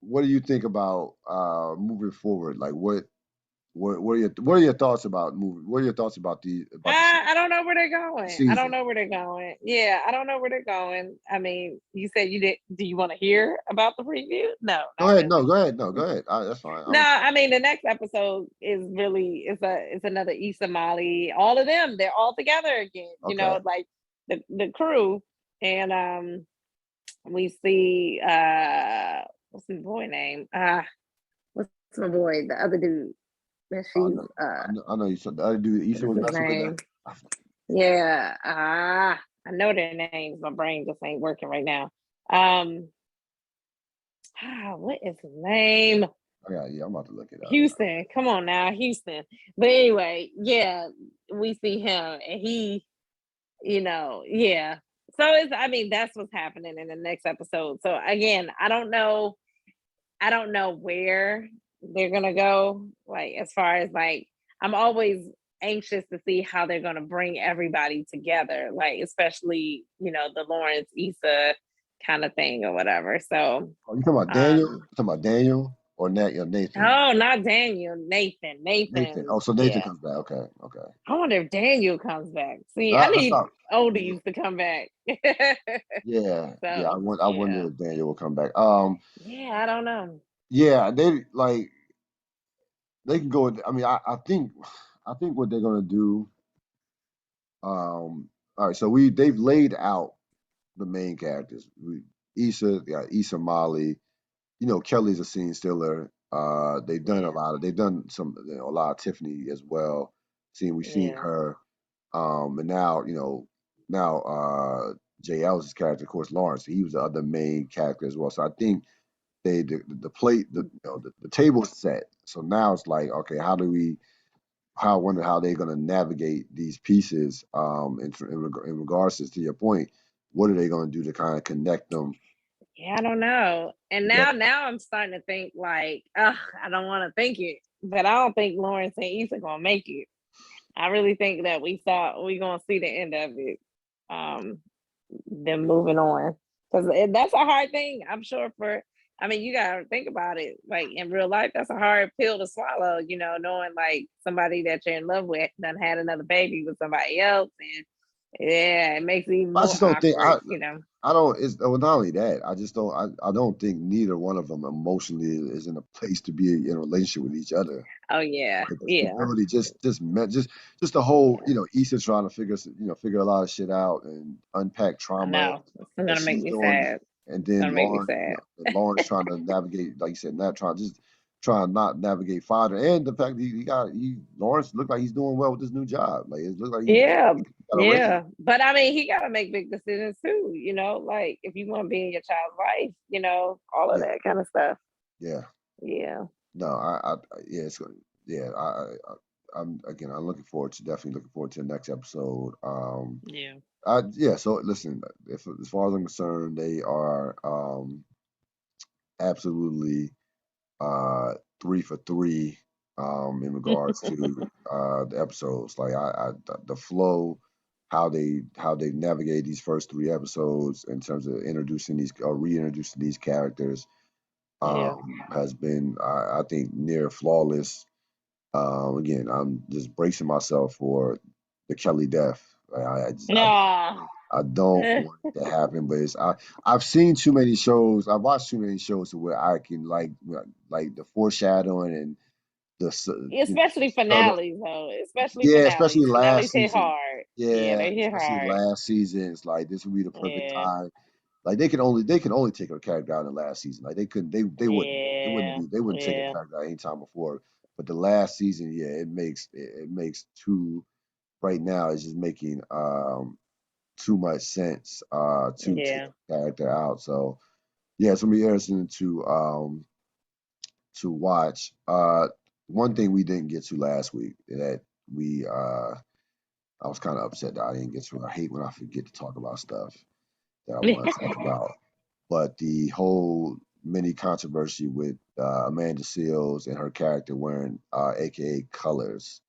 What do you think about moving forward? Like what are your thoughts about moving? What are your thoughts about the series? I don't know where they're The going. I don't season? know where they're going. Yeah, I don't know where they're going. I mean, you said you did. Do you want to hear about the preview? No, Go not ahead. No, really. go ahead. No, go ahead. That's fine. No, I mean, the next episode is really it's another Issa Molly. All of them, they're all together again. Okay. Like the crew, and we see what's my boy name? What's my boy? The other dude that I she's know. I know you said the other dude Issa what's was his messing with name? them. Yeah, I know their names. My brain just ain't working right now. Um, what is his name? Yeah, I'm about to look it up. Houston. Come on now, Houston. But anyway, yeah, we see him, and yeah. So I mean, that's what's happening in the next episode. So again, I don't know where they're gonna go. Like, as far as like, I'm always anxious to see how they're gonna bring everybody together. Like, especially the Lawrence Issa kind of thing or whatever. So, Oh, you talking about Daniel? um, You talking about Daniel or Nathan? oh, not Daniel, Nathan, Nathan. Nathan. Oh, so Nathan Yeah, comes back. Okay, okay. I wonder if Daniel comes back. See, I I need thought. Yeah, oldies to come back. yeah. So I yeah, wonder if Daniel will come back. yeah, I don't know. Yeah, they can go. I mean, I think what they're gonna do. All right, so they've laid out the main characters. Issa Molly. Kelly's a scene stealer. Yeah, They've done a lot of Tiffany as well. We've seen yeah, her. And now, JL's character, of course, Lawrence, he was the other main character as well. So I think the plate, the table's set. So now it's like, okay, I wonder how they're going to navigate these pieces, in regards to your point, what are they going to do to kind of connect them yeah. I don't know. And together? now I'm starting to think like, ugh, I don't want to think it, but I don't think Lawrence and Issa gonna make it. I really think that we gonna see the end of it. Um, them moving on, because that's a hard thing. I'm sure for. I mean, you gotta think about it. Like, in real life, that's a hard pill to swallow. Knowing like somebody that you're in love with done had another baby with somebody else, and Yeah, it makes it even I more just don't think awkward, you know. I don't. It's well, not only that. I just don't. I don't think neither one of them emotionally is in a place to be in a relationship with each other. Oh yeah, Like the yeah, stability, just the whole, yeah. Issa trying to figure a lot of shit out and unpack I trauma know. It's that gonna make she's me doing, sad. and It's then gonna make me Lauren, sad. and Lauren's trying to navigate, like you said, not trying not navigate father, and the fact that Lawrence looked like he's doing well with this new job. Like it looked like he Yeah, got a raise. yeah. But I mean, he gotta make big decisions too, you know, like if you want to be in your child's life, you know, all of Yeah, that kind of stuff. yeah. Yeah, No, yeah, yeah. I'm again. I'm looking forward to definitely looking forward to the next episode. yeah, Yeah. So listen, if as far as I'm concerned, they are absolutely uh 3 for 3 in regards to the episodes. Like the flow, how they navigate these first 3 episodes in terms of introducing these or reintroducing these characters yeah. has been I think near flawless. Again, I'm just bracing myself for the Kelly death. No. I don't want it to happen, but I've seen too many shows. I've watched too many shows to where I can like the foreshadowing and Especially subtle. finales though. Especially Yeah, especially finales. last Finales hit season. hard. Yeah, Yeah, they hit especially hard. last season. It's like this would be the perfect Yeah, time. Like they can only take her character out in the last season. Like they couldn't yeah, they wouldn't take a yeah, character out any time before. But the last season, yeah, it makes two right now. It's just making too much sense to take yeah. a character out. So yeah, it's gonna be interesting to watch. One thing we didn't get to last week that we I was kind of upset that I didn't get to. I hate when I forget to talk about stuff that I want to talk about. But the whole mini controversy with Amanda Seals and her character wearing AKA colors.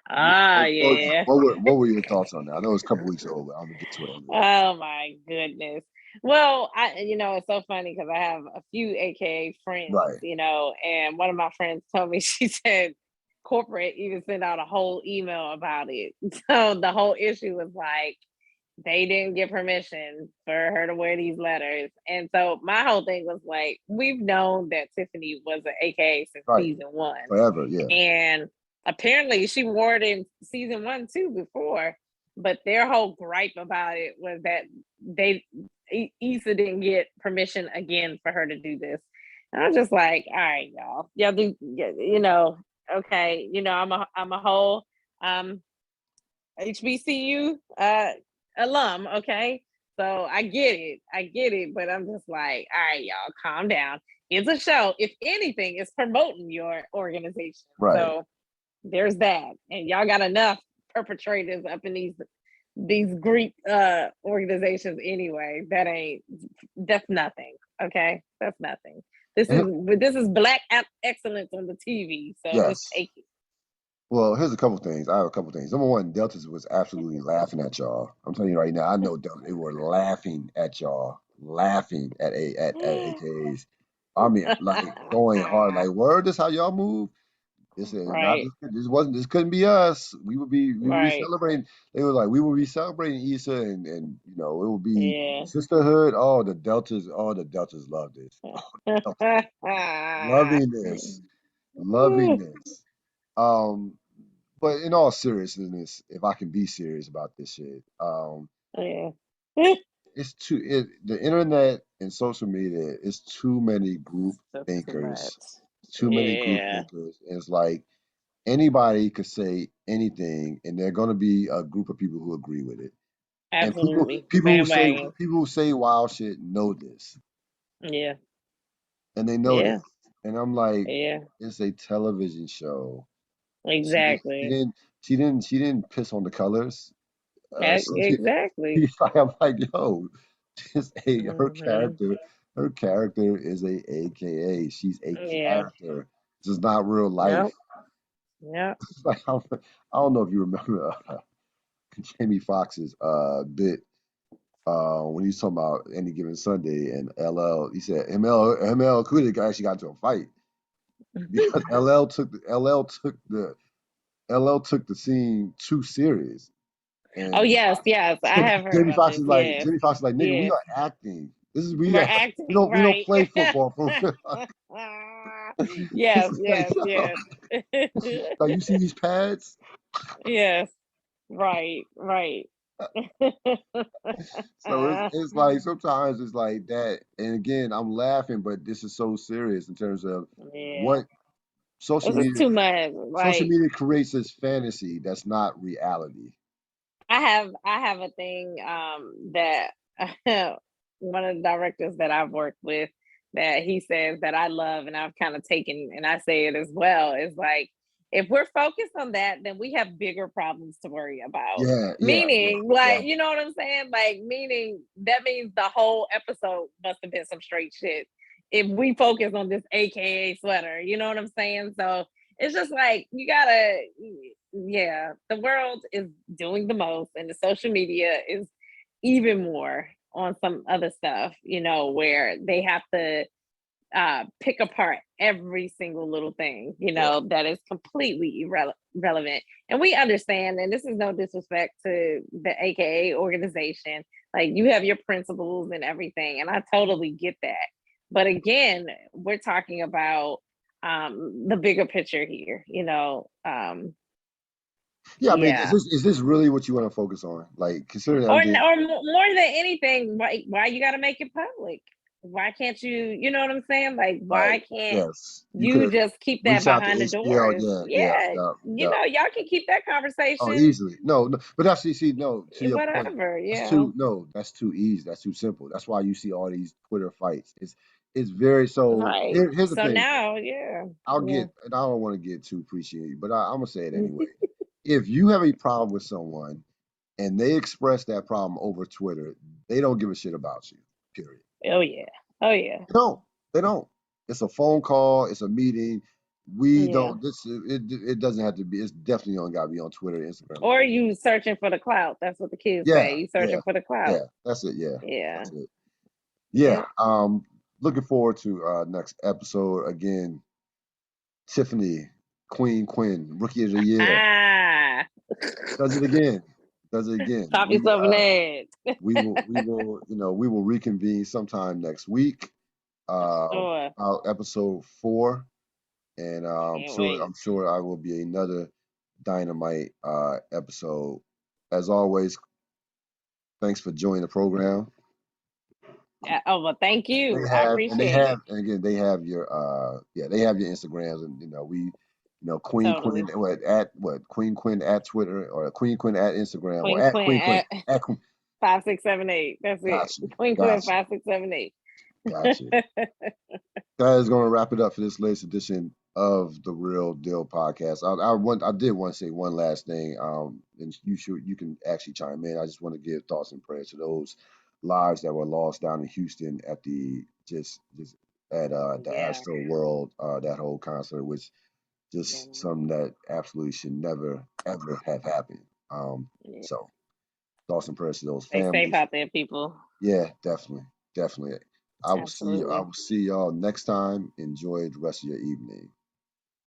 Ah, yeah. What were your thoughts on that? I know it's a couple weeks old, but I'm gonna get to it anyway. Oh my goodness. Well, it's so funny because I have a few AKA friends, Right, and one of my friends told me she said corporate even sent out a whole email about it. So the whole issue was like they didn't get permission for her to wear these letters. And so my whole thing was like, we've known that Tiffany was an AKA since right, season one. forever, yeah, And apparently she wore it in season one too before. But their whole gripe about it was that they Issa didn't get permission again for her to do this. And I'm just like, all right, y'all do, okay, I'm a whole um HBCU alum, okay? So I get it, but I'm just like, all right, y'all, calm down. It's a show. If anything, it's promoting your organization. right. So there's that. And y'all got enough perpetrators up in these Greek organizations anyway. That's nothing. Okay. That's nothing. This is And this is black excellence on the TV. So just yes. take it. Well, here's a couple things. I have a couple things. Number one, Deltas was absolutely laughing at y'all. I'm telling you right now. I know Delta. They were laughing at y'all, laughing at AKAs. I mean, like going hard. Like, word, this how y'all move. This is not Right. this couldn't be us. We would be Right. celebrating. They were like we would be celebrating Issa and it would be Yeah. sisterhood. Oh the Deltas love this. Deltas loving this. Loving this. Um but in all seriousness, if I can be serious about this shit, Yeah. the internet and social media is too many group That's too much. thinkers. Too many group Yeah. thinkers. And it's like anybody could say anything, and there are going to be a group of people who agree with it. And people, Absolutely. people who say Bandwagon. people who say wild shit know this, Yeah. and they know Yeah. this. And I'm like, Yeah. it's a television show. She didn't, she Exactly. didn't, she didn't piss on the colors. Exactly. I'm like, yo, Hmm. her character is a AKA. She's a Yeah. character. This is not real life. Yep. Yep. Like, I don't know if you remember Jamie Foxx's bit when he was talking about any given Sunday and LL. He said ML Cooley actually got into a fight because LL took the scene too serious. Oh And yes, yes, I have heard Jamie about Foxx this. is like, Yes, Jamie Foxx is like, nigga, we yes, are acting. This is we we're are acting we don't right. play football for real. Yes, It's like, yes, yo, yes. like you see these pads. Yes, right, right. So it's like sometimes it's like that. And again, I'm laughing, but this is so serious in terms of Yeah, what social this is media too much. social Like media creates this fantasy that's not reality. I have a thing that one of the directors that I've worked with that he says that I love and I've kind of taken and I say it as well is like if we're focused on that, then we have bigger problems to worry about. Yeah, yeah, yeah, Meaning, yeah. like, you know what I'm saying? Like, meaning that means the whole episode must have been some straight shit. If we focus on this AKA sweater, you know what I'm saying? So it's just like you gotta, yeah, the world is doing the most, and the social media is even more on some other stuff, where they have to pick apart every single little thing, Yeah. that is completely irrelevant. And we understand, and this is no disrespect to the AKA organization. Like you have your principles and everything, and I totally get that. But again, we're talking about the bigger picture here, Yeah, I mean, yeah. is this really what you want to focus on? Like, considering Or again, more than anything, why you got to make it public? Why can't you? You know what I'm saying? Like, right? why can't Yes, you you could just keep that reach out to behind the HBO. doors? Yeah, yeah, Yeah, yeah, yeah. y'all can keep that Oh, conversation, easily. No, no, but actually, see, no, to your point, whatever. that's Yeah, too, no, that's too easy. That's too simple. That's why you see all these Twitter fights. It's very, so right. here's the So thing. now, yeah, I'll yeah, get, and I don't want to get too preachy, but I'm gonna say it anyway. If you have a problem with someone and they express that problem over Twitter, they don't give a shit about you, period. oh yeah, oh yeah, They don't. They don't. It's a phone call. It's a meeting. We yeah. don't. It doesn't have to be. It's definitely don't got to be on Twitter, Instagram, or Or Facebook. you searching for the clout? That's what the kids Yeah, say. You yeah, searching for the yeah. clout? That's it. Yeah, Yeah, that's it. Yeah. yeah. Looking forward to next episode again. Tiffany, Queen Quinn, Rookie of the Year, Ah, does it again. Does it again. pop yourself an ad. We will reconvene sometime next week. Sure. About episode 4. And Can't wait. I'm sure I will be another dynamite episode. As always, thanks for joining the program. Oh well, thank They you. I have and they appreciate have it and again they have your they have your Instagrams, and Queen Quinn, totally. what Queen Quinn at Twitter, or Queen Quinn at Instagram, or Queen at Quinn Queen Quinn at at Queen. 5678. That's it. Got you, Queen Quinn got you, 5678. got you. That is going to wrap it up for this latest edition of the Real Deal podcast. I did want to say one last thing, and you can actually chime in. I just want to give thoughts and prayers to those lives that were lost down in Houston at the just at the Yeah. Astro World, that whole concert, which Yeah. just something that absolutely should never ever have happened. Yeah. So thoughts and prayers to those Stay safe families. out there, people. Yeah, definitely, definitely. I will Absolutely. see y'all next time. Enjoy the rest of your evening.